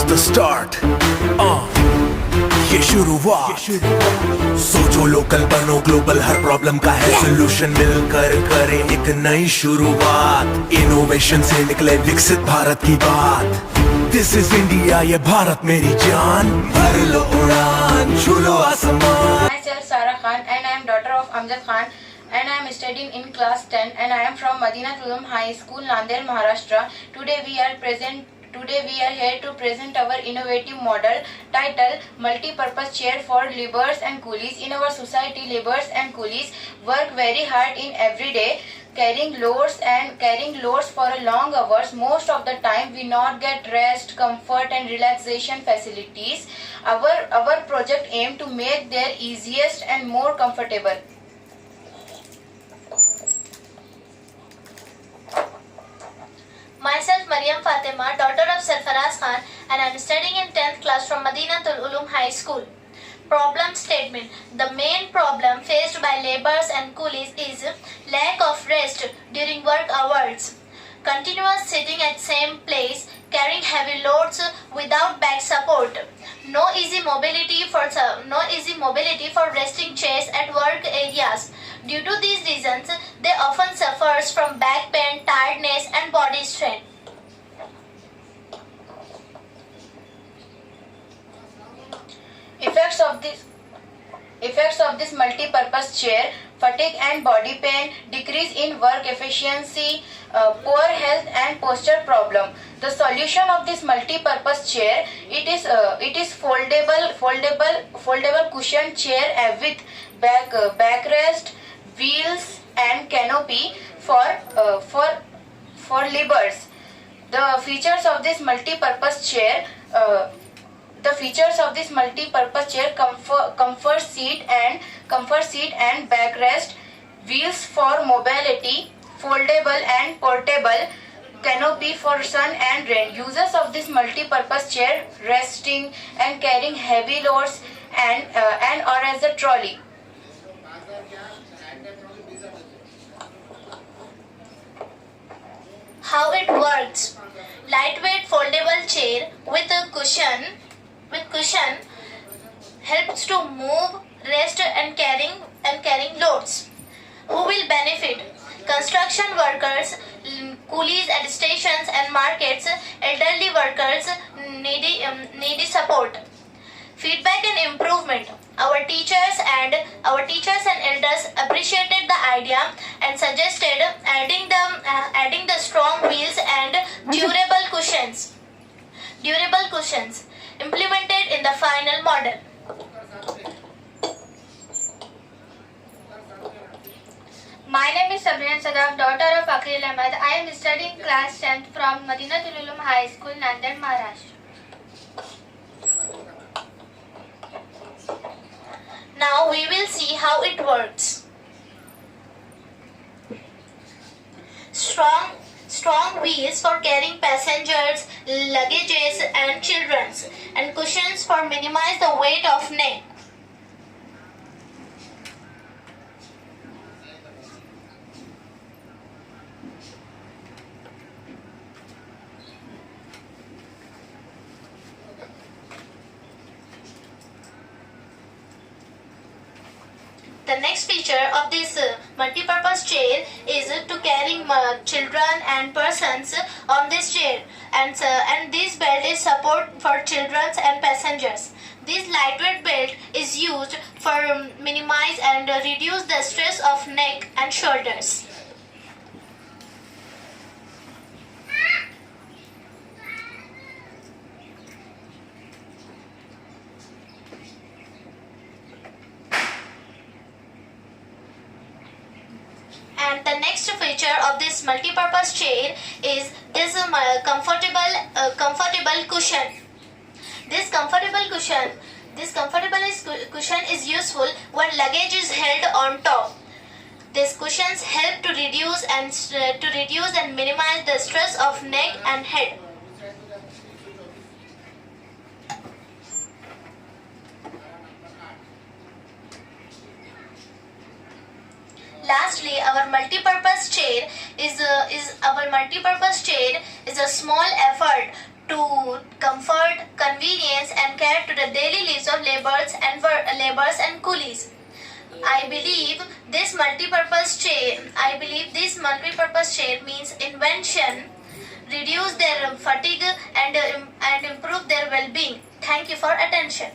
just the start. ये शुरुआत. सोचो लोकल बनो ग्लोबल, हर प्रॉब्लम का है सोल्यूशन. मिलकर करें एक नई शुरुआत. इनोवेशन से निकले विकसित भारत की बात. दिस इज इंडिया, ये भारत मेरी जान. भर लो उड़ान, छू लो आसमान. Myself Sara Khan and I am daughter of Amjad Khan and I am studying in class 10 and I am from Madinat Ulum High School, Nanded, Maharashtra. Today we are here to present our innovative model titled Multi-Purpose Chair for Laborers and Coolies. In our society, laborers and coolies work very hard in every day, carrying loads for long hours. Most of the time we not get rest, comfort and relaxation facilities. Our project aim to make their easiest and more comfortable. Myself Mariam Fatima, daughter of Sarfaraz Khan, and I am studying in 10th class from Madinatul Ulum High School. Problem statement. The main problem faced by laborers and coolies is lack of rest during work hours, continuous sitting at same place, carrying heavy loads without back support, no easy mobility for resting chairs at work areas. Due to these reasons, they often suffers from back pain, tiredness and body strain. Effects of this multi-purpose chair: fatigue and body pain, decrease in work efficiency, poor health and posture problem. The solution of this multi-purpose chair, it is foldable cushion chair with backrest, wheels and canopy for laborers. The features of this multi-purpose chair. Comfort seat and backrest, wheels for mobility, foldable and portable, canopy for sun and rain. Uses of this multi-purpose chair: resting and carrying heavy loads and or as a trolley. How it works: lightweight foldable chair with cushion helps to move, rest and carrying loads. Who will benefit? Construction workers, coolies at stations and markets, elderly workers needy support. Feedback and improvement. Our teachers and elders appreciated the idea and suggested adding the strong wheels and durable cushions implemented in the final model. My name is Sabrina Sadaf, daughter of Akhil Ahmed. I am studying class 10th from Madinatul Ulum High School, Nanded, Maharashtra. Now we will see how it works. Strong wheels for carrying passengers, luggages and children, and cushions for minimize the weight of neck. The next feature of this multi-purpose chair is to carrying children and persons on this chair, and this belt is support for children and passengers. This lightweight belt is used for minimize and reduce the stress of neck and shoulders. And the next feature of this multi-purpose chair is this comfortable cushion. This comfortable cushion is useful when luggage is held on top. These cushions help to reduce and minimize the stress of neck and head. Lastly, our multi-purpose chair is a small effort to comfort, convenience, and care to the daily lives of laborers and coolies. I believe this multi-purpose chair means invention, reduce their fatigue and improve their well-being. Thank you for attention.